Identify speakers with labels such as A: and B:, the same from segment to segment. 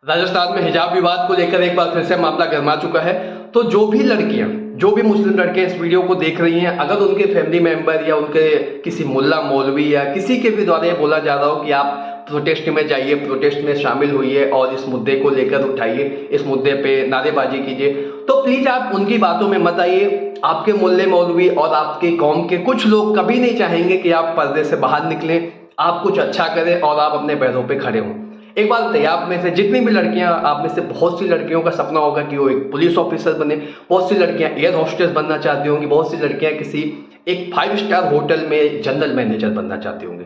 A: राजस्थान में हिजाब विवाद को लेकर एक बार फिर से मामला गर्मा चुका है। तो जो भी लड़कियां, जो भी मुस्लिम लड़के इस वीडियो को देख रही हैं, अगर उनके फैमिली मेंबर या उनके किसी मुल्ला मौलवी या किसी के भी द्वारा ये बोला जा रहा हो कि आप प्रोटेस्ट में जाइए, प्रोटेस्ट में शामिल होइए और इस मुद्दे को लेकर उठाइए, इस मुद्दे पे नारेबाजी कीजिए, तो प्लीज आप उनकी बातों में मत आइए। आपके मुल्ले मौलवी और आपके कौम के कुछ लोग कभी नहीं चाहेंगे कि आप पर्दे से बाहर निकलें, आप कुछ अच्छा करें और आप अपने पैरों पे खड़े हों। एक बात बताइए, आप में से जितनी भी लड़कियां, आप में से बहुत सी लड़कियों का सपना होगा कि वो एक पुलिस ऑफिसर बने, बहुत सी लड़कियां एयर होस्टेस बनना चाहती होंगी, बहुत सी लड़कियां किसी एक 5 स्टार होटल में जनरल मैनेजर बनना चाहती होंगी।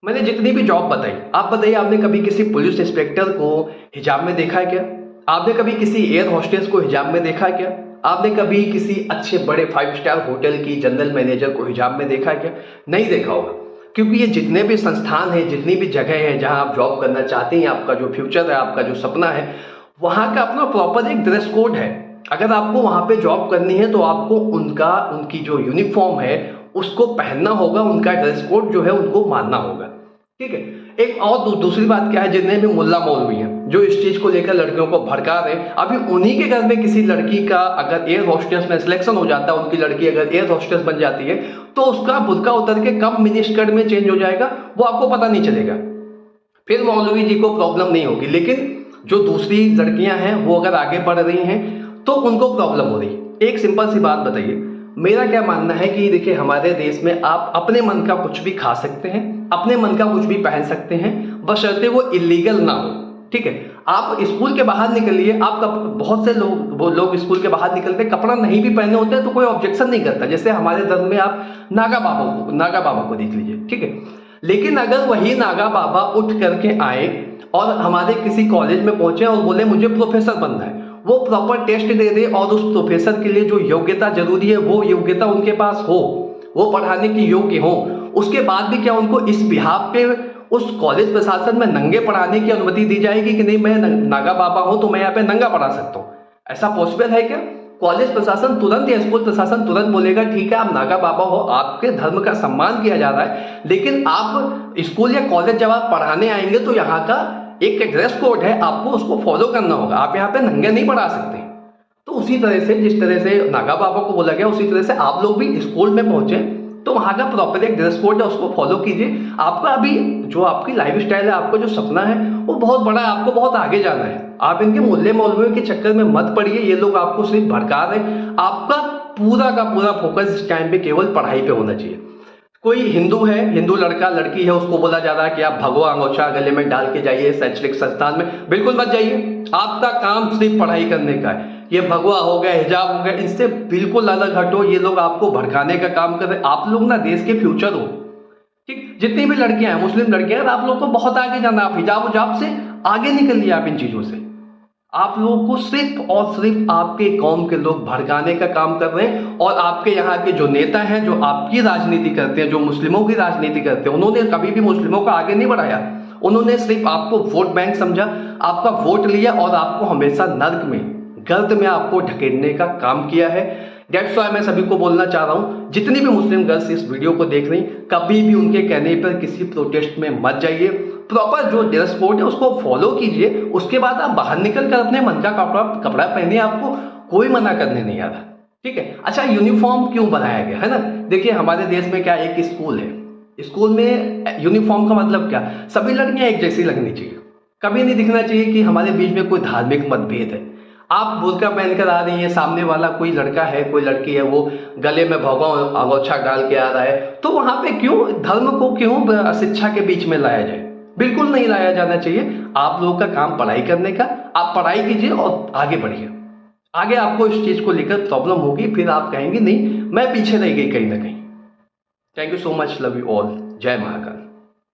A: मैंने जितनी भी जॉब बताई, आप बताइए, आपने कभी किसी पुलिस इंस्पेक्टर को हिजाब में देखा है क्या? आपने कभी किसी एयर होस्टेस को हिजाब में देखा है क्या? आपने कभी किसी अच्छे बड़े 5 स्टार होटल की जनरल मैनेजर को हिजाब में देखा है क्या? नहीं देखा होगा, क्योंकि ये जितने भी संस्थान हैं, जितनी भी जगह है जहां आप जॉब करना चाहते हैं, आपका जो फ्यूचर है, आपका जो सपना है, वहां का अपना प्रॉपर एक ड्रेस कोड है। अगर आपको वहां पे जॉब करनी है तो आपको उनकी जो यूनिफॉर्म है उसको पहनना होगा, उनका ड्रेस कोड जो है उनको मानना होगा, ठीक है। एक और दूसरी बात क्या है, जितने भी मुल्ला मौलवी हैं जो इस चीज को लेकर लड़कियों को भड़का रहे हैं, अभी उन्हीं के घर में किसी लड़की का अगर एयर होस्टेस में सिलेक्शन हो जाता है, उनकी लड़की अगर एयर होस्टेस बन जाती है, तो उसका बुर्का उतर के कब मिनी स्कर्ट में चेंज हो जाएगा वो आपको पता नहीं चलेगा। फिर मौलवी जी को प्रॉब्लम नहीं होगी, लेकिन जो दूसरी लड़कियां हैं वो अगर आगे बढ़ रही हैं तो उनको प्रॉब्लम हो रही। एक सिंपल सी बात बताइए, मेरा क्या मानना है कि देखिए, हमारे देश में आप अपने मन का कुछ भी खा सकते हैं, अपने मन का कुछ भी पहन सकते हैं, बशर्ते वो इलीगल ना हो, ठीक है। आप स्कूल के बाहर निकलिए, आप बहुत से लोग स्कूल के बाहर निकलते कपड़ा नहीं भी पहने होते हैं तो कोई ऑब्जेक्शन नहीं करता। जैसे हमारे धर्म में आप नागा बाबा को देख लीजिए, ठीक है। लेकिन अगर वही नागा बाबा उठ करके आए और हमारे किसी कॉलेज में पहुंचे और बोले मुझे प्रोफेसर बनना है, वो प्रॉपर टेस्ट दे दे और उस प्रोफेसर के लिए जो योग्यता जरूरी है वो योग्यता उनके पास हो, वो पढ़ाने की योग्य हो, उसके बाद भी क्या उनको इस बिहाफ पे उस कॉलेज प्रशासन में नंगे पढ़ाने की अनुमति दी जाएगी कि नहीं, मैं नागा बाबा हूं तो मैं यहाँ पे नंगा पढ़ा सकता हूँ? ऐसा पॉसिबल है क्या? कॉलेज प्रशासन तुरंत या स्कूल प्रशासन तुरंत बोलेगा ठीक है आप नागा बाबा हो, आपके धर्म का सम्मान किया जा रहा है, लेकिन आप स्कूल या कॉलेज जब आप पढ़ाने आएंगे तो यहाँ का एक ड्रेस कोड है, आपको उसको फॉलो करना होगा, आप यहाँ पे नंगे नहीं पढ़ा सकते। तो उसी तरह से, जिस तरह से नागा बाबा को बोला गया, उसी तरह से आप लोग भी स्कूल में पहुंचे तो वहां का प्रॉपर एक ड्रेस कोड है, उसको फॉलो कीजिए। आपका अभी जो आपकी लाइफ स्टाइल है, आपका जो सपना है वो बहुत बड़ा है, आपको बहुत आगे जाना है। आप इनके मुल्ले मौलवियों के चक्कर में मत पड़िए, ये लोग आपको सिर्फ भड़का रहे हैं। आपका पूरा का पूरा फोकस इस टाइम पे केवल पढ़ाई पे होना चाहिए। कोई हिंदू है, हिंदू लड़का लड़की है, उसको बोला जा रहा है कि आप भगवा अंगोछा गले में डाल के जाइए शैक्षणिक संस्थान में, बिल्कुल मत जाइए। आपका काम सिर्फ पढ़ाई करने का है। ये भगवा हो गया, हिजाब हो गया, इनसे बिल्कुल अलग हटो। ये लोग आपको भड़काने का काम कर रहे हैं। आप लोग ना देश के फ्यूचर हो, ठीक। जितनी भी लड़कियां हैं, मुस्लिम लड़कियां, आप लोग को बहुत आगे जाना। आप हिजाब से आगे निकलिए, आप इन चीजों से। आप लोगों को सिर्फ और सिर्फ आपके कौम के लोग भड़काने का काम कर रहे हैं। और आपके यहाँ के जो नेता हैं, जो आपकी राजनीति करते हैं, जो मुस्लिमों की राजनीति करते हैं, उन्होंने कभी भी मुस्लिमों को आगे नहीं बढ़ाया। उन्होंने सिर्फ आपको वोट बैंक समझा, आपका वोट लिया और आपको हमेशा नर्क में, गर्द में आपको ढकेलने का काम किया है। दैट्स व्हाई मैं सभी को बोलना चाह रहा हूं, जितनी भी मुस्लिम गर्ल्स इस वीडियो को देख रही, कभी भी उनके कहने पर किसी प्रोटेस्ट में मत जाइए। प्रॉपर जो ड्रेस कोड है उसको फॉलो कीजिए, उसके बाद आप बाहर निकल कर अपने मन का कपड़ा पहनिए, आपको कोई मना करने नहीं आ रहा, ठीक है। अच्छा, यूनिफॉर्म क्यों बनाया गया है ना? देखिए, हमारे देश में क्या एक स्कूल है, स्कूल में यूनिफॉर्म का मतलब क्या, सभी लड़कियां एक जैसी लगनी चाहिए। कभी नहीं दिखना चाहिए कि हमारे बीच में कोई धार्मिक मतभेद है। आप बुर्का पहनकर आ रही है, सामने वाला कोई लड़का है, कोई लड़की है, वो गले में भगवा अंगोछा डाल के आ रहा है, तो वहां पे क्यों धर्म को, क्यों शिक्षा के बीच में लाया जाए? बिल्कुल नहीं लाया जाना चाहिए। आप लोगों का काम पढ़ाई करने का, आप पढ़ाई कीजिए और आगे बढ़िए। आगे आपको इस चीज को लेकर प्रॉब्लम होगी, फिर आप कहेंगे नहीं मैं पीछे रह गई कहीं ना कहीं। Thank you so much, love you all, जय महाकाल।